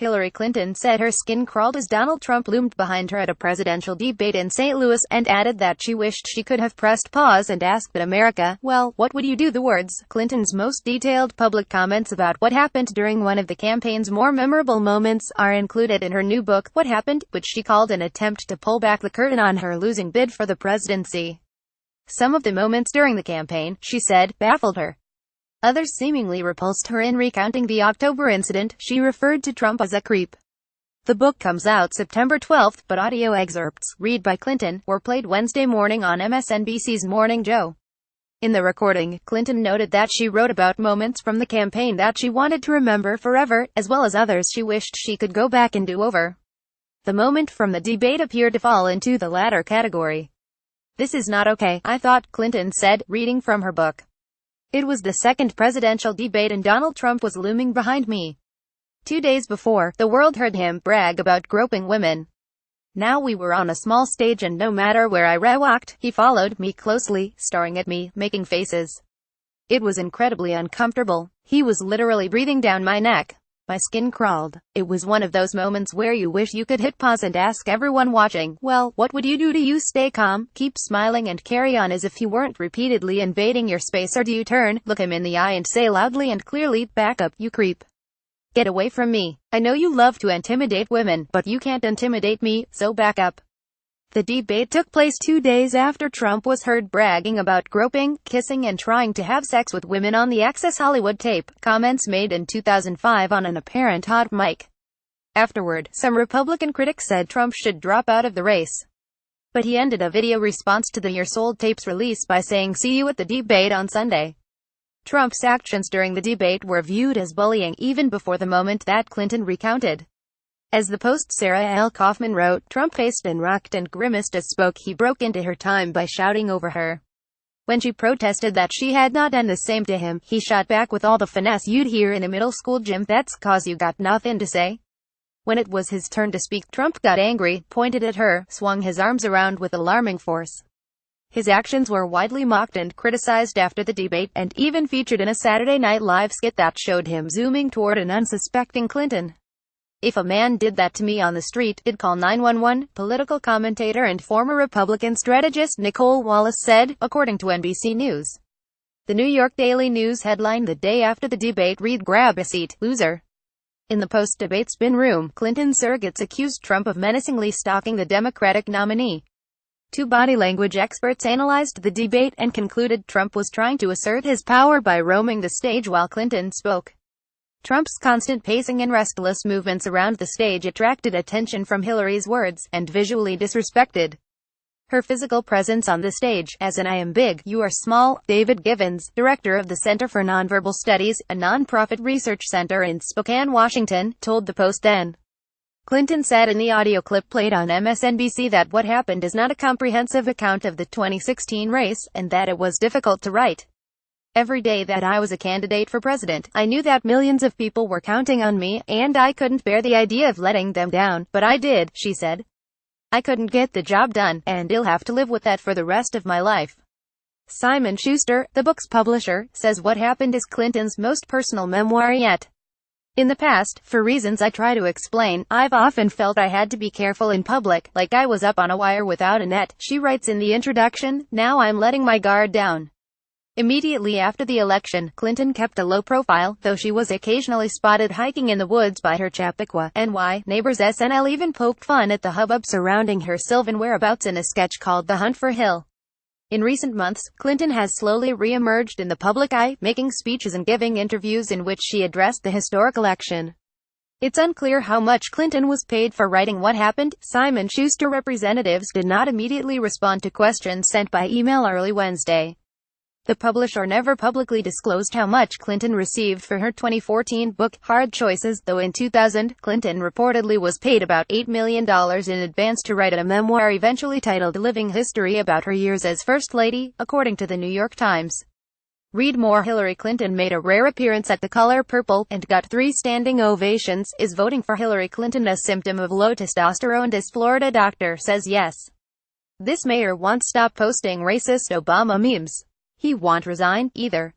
Hillary Clinton said her skin crawled as Donald Trump loomed behind her at a presidential debate in St. Louis, and added that she wished she could have pressed pause and asked America, well, what would you do? The words, Clinton's most detailed public comments about what happened during one of the campaign's more memorable moments, are included in her new book, What Happened, which she called an attempt to pull back the curtain on her losing bid for the presidency. Some of the moments during the campaign, she said, baffled her. Others seemingly repulsed her. In recounting the October incident, she referred to Trump as a creep. The book comes out September 12, but audio excerpts, read by Clinton, were played Wednesday morning on MSNBC's Morning Joe. In the recording, Clinton noted that she wrote about moments from the campaign that she wanted to remember forever, as well as others she wished she could go back and do over. The moment from the debate appeared to fall into the latter category. This is not okay, I thought, Clinton said, reading from her book. It was the second presidential debate and Donald Trump was looming behind me. 2 days before, the world heard him brag about groping women. Now we were on a small stage and no matter where I walked, he followed me closely, staring at me, making faces. It was incredibly uncomfortable. He was literally breathing down my neck. My skin crawled. It was one of those moments where you wish you could hit pause and ask everyone watching, well, what would you do? Do you stay calm, keep smiling and carry on as if he weren't repeatedly invading your space, or do you turn, look him in the eye and say loudly and clearly, back up, you creep. Get away from me. I know you love to intimidate women, but you can't intimidate me, so back up. The debate took place 2 days after Trump was heard bragging about groping, kissing and trying to have sex with women on the Access Hollywood tape, comments made in 2005 on an apparent hot mic. Afterward, some Republican critics said Trump should drop out of the race. But he ended a video response to the Your Sold tapes release by saying, see you at the debate on Sunday. Trump's actions during the debate were viewed as bullying even before the moment that Clinton recounted. As the Post's Sarah L. Kaufman wrote, Trump faced and rocked and grimaced as he broke into her time by shouting over her. When she protested that she had not done the same to him, he shot back with all the finesse you'd hear in a middle school gym, that's 'cause you got nothing to say. When it was his turn to speak, Trump got angry, pointed at her, swung his arms around with alarming force. His actions were widely mocked and criticized after the debate, and even featured in a Saturday Night Live skit that showed him zooming toward an unsuspecting Clinton. If a man did that to me on the street, I'd call 911, political commentator and former Republican strategist Nicolle Wallace said, according to NBC News. The New York Daily News headline the day after the debate read, grab a seat, loser. In the post-debate spin room, Clinton surrogates accused Trump of menacingly stalking the Democratic nominee. 2 body language experts analyzed the debate and concluded Trump was trying to assert his power by roaming the stage while Clinton spoke. Trump's constant pacing and restless movements around the stage attracted attention from Hillary's words, and visually disrespected her physical presence on the stage, as in I am big, you are small. David Givens, director of the Center for Nonverbal Studies, a nonprofit research center in Spokane, Washington, told the Post then. Clinton said in the audio clip played on MSNBC that what happened is not a comprehensive account of the 2016 race, and that it was difficult to write. Every day that I was a candidate for president, I knew that millions of people were counting on me, and I couldn't bear the idea of letting them down, but I did, she said. I couldn't get the job done, and I'll have to live with that for the rest of my life. Simon Schuster, the book's publisher, says What Happened is Clinton's most personal memoir yet. In the past, for reasons I try to explain, I've often felt I had to be careful in public, like I was up on a wire without a net, she writes in the introduction. Now I'm letting my guard down. Immediately after the election, Clinton kept a low profile, though she was occasionally spotted hiking in the woods by her Chappaqua, NY, neighbors. SNL even poked fun at the hubbub surrounding her Sylvan whereabouts in a sketch called The Hunt for Hill. In recent months, Clinton has slowly re-emerged in the public eye, making speeches and giving interviews in which she addressed the historic election. It's unclear how much Clinton was paid for writing What Happened. Simon Schuster representatives did not immediately respond to questions sent by email early Wednesday. The publisher never publicly disclosed how much Clinton received for her 2014 book, Hard Choices, though in 2000, Clinton reportedly was paid about $8 million in advance to write a memoir eventually titled Living History about her years as First Lady, according to the New York Times. Read more. Hillary Clinton made a rare appearance at The Color Purple, and got 3 standing ovations. Is voting for Hillary Clinton a symptom of low testosterone? This Florida doctor says yes. This mayor won't stop posting racist Obama memes. He won't resign, either.